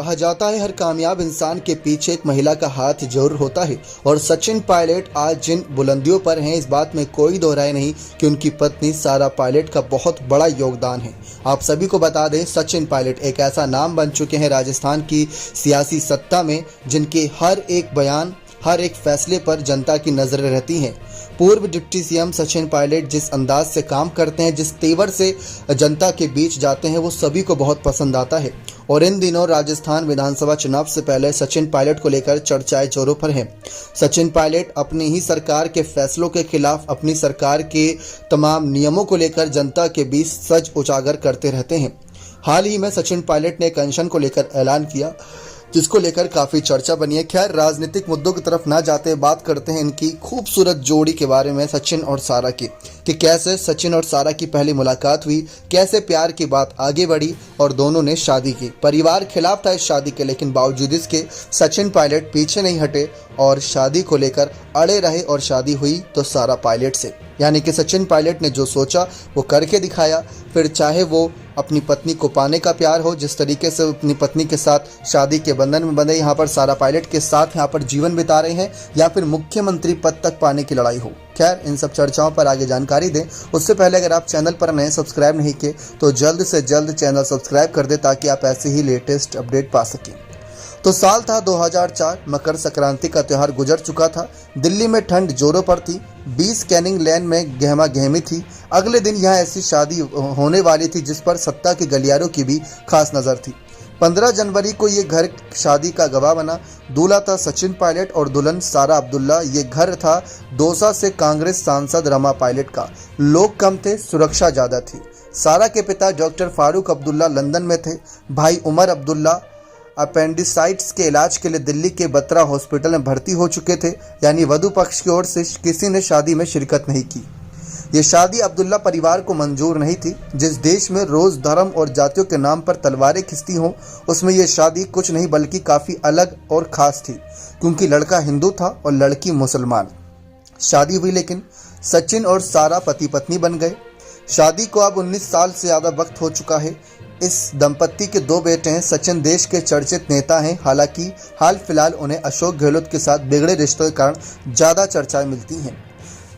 कहा जाता है हर कामयाब इंसान के पीछे एक महिला का हाथ जरूर होता है और सचिन पायलट आज जिन बुलंदियों पर हैं इस बात में कोई दो राय नहीं कि उनकी पत्नी सारा पायलट का बहुत बड़ा योगदान है। आप सभी को बता दें, सचिन पायलट एक ऐसा नाम बन चुके हैं राजस्थान की सियासी सत्ता में जिनके हर एक बयान, हर एक फैसले पर जनता की नजरें रहती हैं। पूर्व डिप्टी सीएम सचिन पायलट जिस अंदाज से काम करते हैं, जिस तेवर से जनता के बीच जाते हैं, वो सभी को बहुत पसंद आता है। और इन दिनों राजस्थान विधानसभा चुनाव से पहले सचिन पायलट को लेकर चर्चाएं जोरों पर हैं। सचिन पायलट अपनी ही सरकार के फैसलों के खिलाफ, अपनी सरकार के तमाम नियमों को लेकर जनता के बीच सच उजागर करते रहते हैं। हाल ही में सचिन पायलट ने एक अनशन को लेकर ऐलान किया जिसको लेकर काफी चर्चा बनी है। खैर, राजनीतिक मुद्दों की तरफ ना जाते बात करते हैं इनकी खूबसूरत जोड़ी के बारे में, सचिन और सारा की, कि कैसे सचिन और सारा की पहली मुलाकात हुई, कैसे प्यार की बात आगे बढ़ी और दोनों ने शादी की। परिवार खिलाफ था इस शादी के, लेकिन बावजूद इसके सचिन पायलट पीछे नहीं हटे और शादी को लेकर अड़े रहे और शादी हुई तो सारा पायलट से। यानी कि सचिन पायलट ने जो सोचा वो करके दिखाया। फिर चाहे वो अपनी पत्नी को पाने का प्यार हो, जिस तरीके से अपनी पत्नी के साथ शादी के बंधन में बंधे यहाँ पर सारा पायलट के साथ यहाँ पर जीवन बिता रहे हैं, या फिर मुख्यमंत्री पद तक पाने की लड़ाई हो। खैर, इन सब चर्चाओं पर आगे जानकारी दें उससे पहले अगर आप चैनल पर नए सब्सक्राइब नहीं किए तो जल्द से जल्द चैनल सब्सक्राइब कर दें ताकि आप ऐसे ही लेटेस्ट अपडेट पा सकें। तो साल था 2004, मकर संक्रांति का त्यौहार गुजर चुका था। दिल्ली में ठंड जोरों पर थी, 20 कैनिंग लेन में गहमा गहमी थी। अगले दिन यहाँ ऐसी शादी होने वाली थी जिस पर सत्ता के गलियारों की भी खास नज़र थी। 15 जनवरी को ये घर शादी का गवाह बना। दूल्हा था सचिन पायलट और दुल्हन सारा अब्दुल्ला। ये घर था दौसा से कांग्रेस सांसद रमा पायलट का। लोग कम थे, सुरक्षा ज़्यादा थी। सारा के पिता डॉक्टर फारूक अब्दुल्ला लंदन में थे। भाई उमर अब्दुल्ला अपेंडिसाइटिस के इलाज के लिए दिल्ली के बत्रा हॉस्पिटल में भर्ती हो चुके थे। यानी वधू पक्ष की ओर से किसी ने शादी में शिरकत नहीं की। ये शादी अब्दुल्ला परिवार को मंजूर नहीं थी। जिस देश में रोज धर्म और जातियों के नाम पर तलवारें खिंचती हों, उसमें यह शादी कुछ नहीं बल्कि काफ़ी अलग और ख़ास थी, क्योंकि लड़का हिंदू था और लड़की मुसलमान। शादी हुई, लेकिन सचिन और सारा पति पत्नी बन गए। शादी को अब 19 साल से ज़्यादा वक्त हो चुका है। इस दंपत्ति के 2 बेटे हैं। सचिन देश के चर्चित नेता हैं, हालांकि हाल फिलहाल उन्हें अशोक गहलोत के साथ बिगड़े रिश्तों के कारण ज़्यादा चर्चाएं मिलती हैं।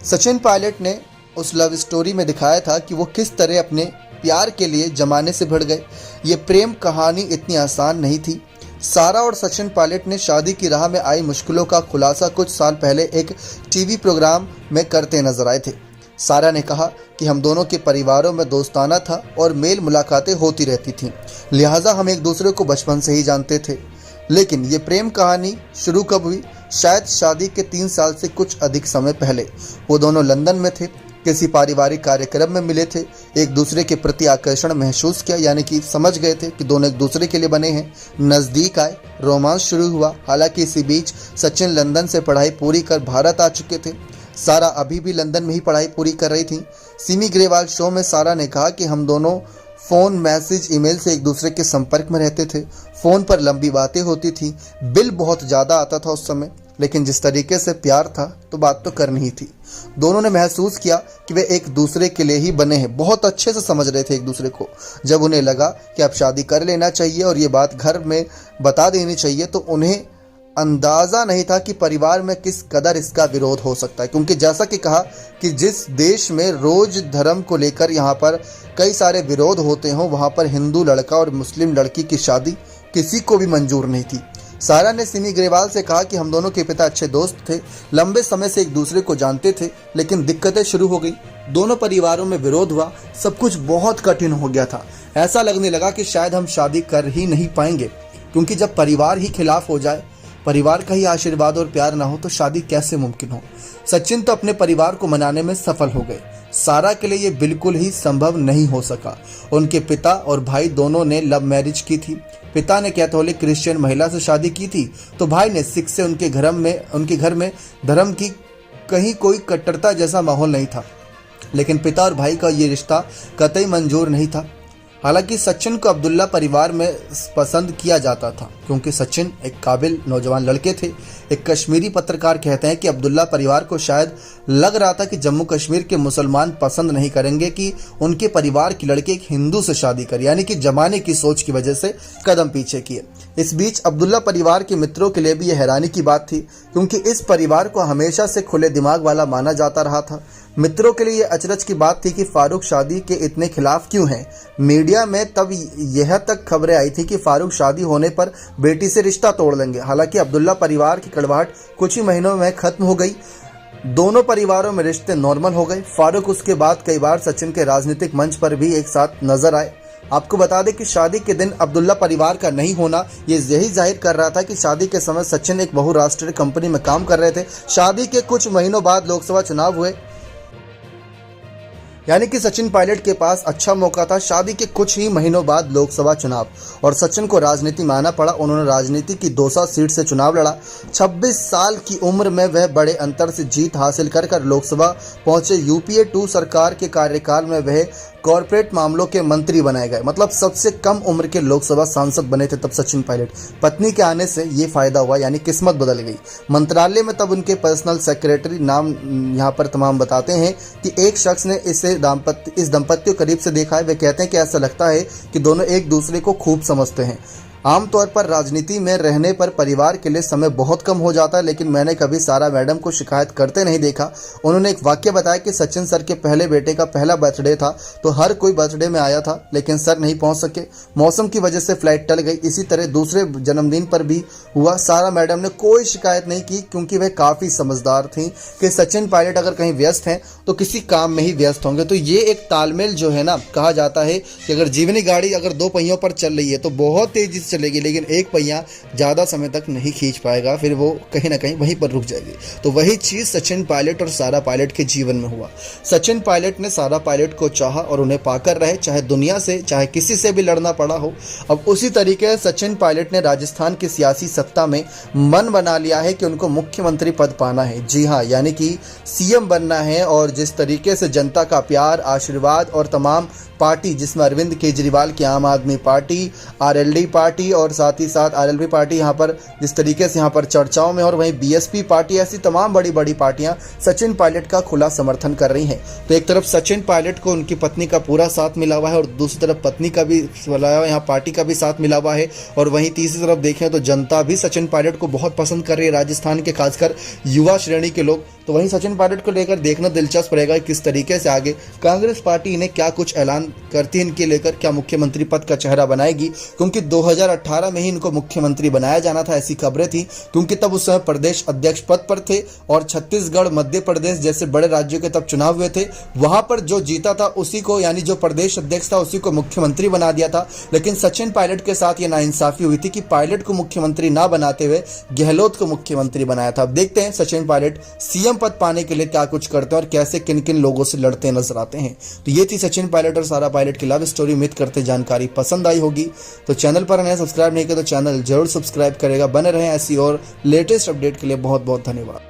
सचिन पायलट ने उस लव स्टोरी में दिखाया था कि वो किस तरह अपने प्यार के लिए जमाने से भिड़ गए। ये प्रेम कहानी इतनी आसान नहीं थी। सारा और सचिन पायलट ने शादी की राह में आई मुश्किलों का खुलासा कुछ साल पहले एक टीवी प्रोग्राम में करते नजर आए थे। सारा ने कहा कि हम दोनों के परिवारों में दोस्ताना था और मेल मुलाकातें होती रहती थीं, लिहाजा हम एक दूसरे को बचपन से ही जानते थे। लेकिन ये प्रेम कहानी शुरू कब हुई? शायद शादी के 3 साल से कुछ अधिक समय पहले। वो दोनों लंदन में थे, किसी पारिवारिक कार्यक्रम में मिले थे, एक दूसरे के प्रति आकर्षण महसूस किया, यानी कि समझ गए थे कि दोनों एक दूसरे के लिए बने हैं। नज़दीक आए, रोमांस शुरू हुआ। हालांकि इसी बीच सचिन लंदन से पढ़ाई पूरी कर भारत आ चुके थे। सारा अभी भी लंदन में ही पढ़ाई पूरी कर रही थी। सिमी ग्रेवाल शो में सारा ने कहा कि हम दोनों फ़ोन, मैसेज, ईमेल से एक दूसरे के संपर्क में रहते थे। फ़ोन पर लंबी बातें होती थी। बिल बहुत ज़्यादा आता था उस समय, लेकिन जिस तरीके से प्यार था तो बात तो करनी ही थी। दोनों ने महसूस किया कि वे एक दूसरे के लिए ही बने हैं। बहुत अच्छे से समझ रहे थे एक दूसरे को। जब उन्हें लगा कि अब शादी कर लेना चाहिए और ये बात घर में बता देनी चाहिए, तो उन्हें अंदाज़ा नहीं था कि परिवार में किस कदर इसका विरोध हो सकता है। क्योंकि जैसा कि कहा कि जिस देश में रोज धर्म को लेकर यहाँ पर कई सारे विरोध होते हों, वहाँ पर हिंदू लड़का और मुस्लिम लड़की की शादी किसी को भी मंजूर नहीं थी। सारा ने सिमी ग्रेवाल से कहा कि हम दोनों के पिता अच्छे दोस्त थे, लंबे समय से एक दूसरे को जानते थे, लेकिन दिक्कतें शुरू हो गई। दोनों परिवारों में विरोध हुआ, सब कुछ बहुत कठिन हो गया था। ऐसा लगने लगा कि शायद हम शादी कर ही नहीं पाएंगे, क्योंकि जब परिवार ही खिलाफ हो जाए, परिवार का ही आशीर्वाद और प्यार ना हो, तो शादी कैसे मुमकिन हो। सचिन तो अपने परिवार को मनाने में सफल हो गए। सारा के लिए ये बिल्कुल ही संभव नहीं हो सका। उनके पिता और भाई दोनों ने लव मैरिज की थी। पिता ने कैथोलिक क्रिश्चियन महिला से शादी की थी, तो भाई ने सिख से। उनके घर में धर्म की कहीं कोई कट्टरता जैसा माहौल नहीं था, लेकिन पिता और भाई का ये रिश्ता कतई मंजूर नहीं था। हालांकि सचिन को अब्दुल्ला परिवार में पसंद किया जाता था क्योंकि सचिन एक काबिल नौजवान लड़के थे। एक कश्मीरी पत्रकार कहते हैं कि अब्दुल्ला परिवार को शायद लग रहा था कि जम्मू कश्मीर के मुसलमान पसंद नहीं करेंगे कि उनके परिवार की लड़की एक हिंदू से शादी करे, यानी कि जमाने की सोच की वजह से कदम पीछे किए। इस बीच अब्दुल्ला परिवार के मित्रों के लिए भी यह हैरानी की बात थी क्योंकि इस परिवार को हमेशा से खुले दिमाग वाला माना जाता रहा था। मित्रों के लिए यह अचरज की बात थी कि फारूक शादी के इतने खिलाफ क्यों हैं। मीडिया में तब यह तक खबरें आई थी कि फारूक शादी होने पर बेटी से रिश्ता तोड़ लेंगे। हालांकि अब्दुल्ला परिवार की कड़वाहट कुछ ही महीनों में खत्म हो गई। दोनों परिवारों में रिश्ते नॉर्मल हो गए। फारूक उसके बाद कई बार सचिन के राजनीतिक मंच पर भी एक साथ नजर आए। आपको बता दें कि शादी के दिन अब्दुल्ला परिवार का नहीं होना ये यही जाहिर कर रहा था कि शादी के समय सचिन एक बहुराष्ट्रीय कंपनी में काम कर रहे थे। शादी के कुछ महीनों बाद लोकसभा चुनाव हुए, यानी कि सचिन पायलट के पास अच्छा मौका था। शादी के कुछ ही महीनों बाद लोकसभा चुनाव और सचिन को राजनीति में आना पड़ा। उन्होंने राजनीति की दौसा सीट से चुनाव लड़ा। 26 साल की उम्र में वह बड़े अंतर से जीत हासिल कर लोकसभा पहुंचे। यूपीए 2 सरकार के कार्यकाल में वह कॉर्पोरेट मामलों के मंत्री बनाए गए, मतलब सबसे कम उम्र के लोकसभा सांसद बने थे तब सचिन पायलट। पत्नी के आने से ये फायदा हुआ, यानी किस्मत बदल गई। मंत्रालय में तब उनके पर्सनल सेक्रेटरी, नाम यहाँ पर तमाम बताते हैं कि एक शख्स ने इस दंपत्ति को करीब से देखा है। वे कहते हैं कि ऐसा लगता है कि दोनों एक दूसरे को खूब समझते हैं। आमतौर पर राजनीति में रहने पर परिवार के लिए समय बहुत कम हो जाता है, लेकिन मैंने कभी सारा मैडम को शिकायत करते नहीं देखा। उन्होंने एक वाक्य बताया कि सचिन सर के पहले बेटे का पहला बर्थडे था तो हर कोई बर्थडे में आया था, लेकिन सर नहीं पहुंच सके, मौसम की वजह से फ्लाइट टल गई। इसी तरह दूसरे जन्मदिन पर भी हुआ। सारा मैडम ने कोई शिकायत नहीं की क्योंकि वह काफ़ी समझदार थी कि सचिन पायलट अगर कहीं व्यस्त हैं तो किसी काम में ही व्यस्त होंगे। तो ये एक तालमेल जो है ना, कहा जाता है कि अगर जीवनी गाड़ी अगर 2 पहियों पर चल रही है तो बहुत तेजी चलेगी, लेकिन एक पहिया ज़्यादा समय तक नहीं खींच पाएगा, फिर वो कहीं ना कहीं वहीं पर रुक जाएगी। तो वही चीज़ सचिन पायलट और सारा पायलट के जीवन में हुआ। सचिन पायलट ने सारा पायलट को चाहा और उन्हें पाकर रहे, चाहे दुनिया से चाहे किसी से भी लड़ना पड़ा हो। अब उसी तरीके से सचिन पायलट ने राजस्थान की सियासी सत्ता में मन बना लिया है कि उनको मुख्यमंत्री पद पाना है। जी हाँ, यानी कि सीएम बनना है। और जिस तरीके से जनता का प्यार, आशीर्वाद और तमाम पार्टी, जिसमें अरविंद केजरीवाल की आम आदमी पार्टी, आरएलडी पार्टी और साथ ही साथ आरएलपी पार्टी यहाँ पर जिस तरीके से यहाँ पर चर्चाओं में, और वहीं बीएसपी पार्टी, ऐसी तमाम बड़ी बड़ी पार्टियां सचिन पायलट का खुला समर्थन कर रही हैं। तो एक तरफ सचिन पायलट को उनकी पत्नी का पूरा साथ मिला हुआ है और दूसरी तरफ पत्नी का भी यहाँ पार्टी का भी साथ मिला हुआ है। और वहीं तीसरी तरफ देखें तो जनता भी सचिन पायलट को बहुत पसंद कर रही है, राजस्थान के खासकर युवा श्रेणी के लोग। तो वहीं सचिन पायलट को लेकर देखना दिलचस्प रहेगा किस तरीके से आगे कांग्रेस पार्टी इन्हें क्या कुछ ऐलान करती है इनके लेकर, क्या मुख्यमंत्री पद का चेहरा बनाएगी, क्योंकि 2018 में ही इनको मुख्यमंत्री बनाया जाना था, ऐसी खबरें थी, क्योंकि तब उस समय प्रदेश अध्यक्ष पद पर थे और छत्तीसगढ़, मध्य प्रदेश जैसे बड़े राज्यों के तब चुनाव हुए थे। वहां पर जो जीता था उसी को, यानी जो प्रदेश अध्यक्ष था उसी को मुख्यमंत्री बना दिया था। लेकिन सचिन पायलट के साथ ये नाइंसाफी हुई थी कि पायलट को मुख्यमंत्री ना बनाते हुए गहलोत को मुख्यमंत्री बनाया था। अब देखते हैं सचिन पायलट सीएम पद पाने के लिए क्या कुछ करते हैं और कैसे किन किन लोगों से लड़ते नजर आते हैं। तो ये थी सचिन पायलट और सारा पायलट की लव स्टोरी। उम्मीद करते जानकारी पसंद आई होगी। तो चैनल पर नए सब्सक्राइब नहीं किया तो चैनल जरूर सब्सक्राइब करेगा। बने रहें ऐसी और लेटेस्ट अपडेट के लिए। बहुत बहुत धन्यवाद।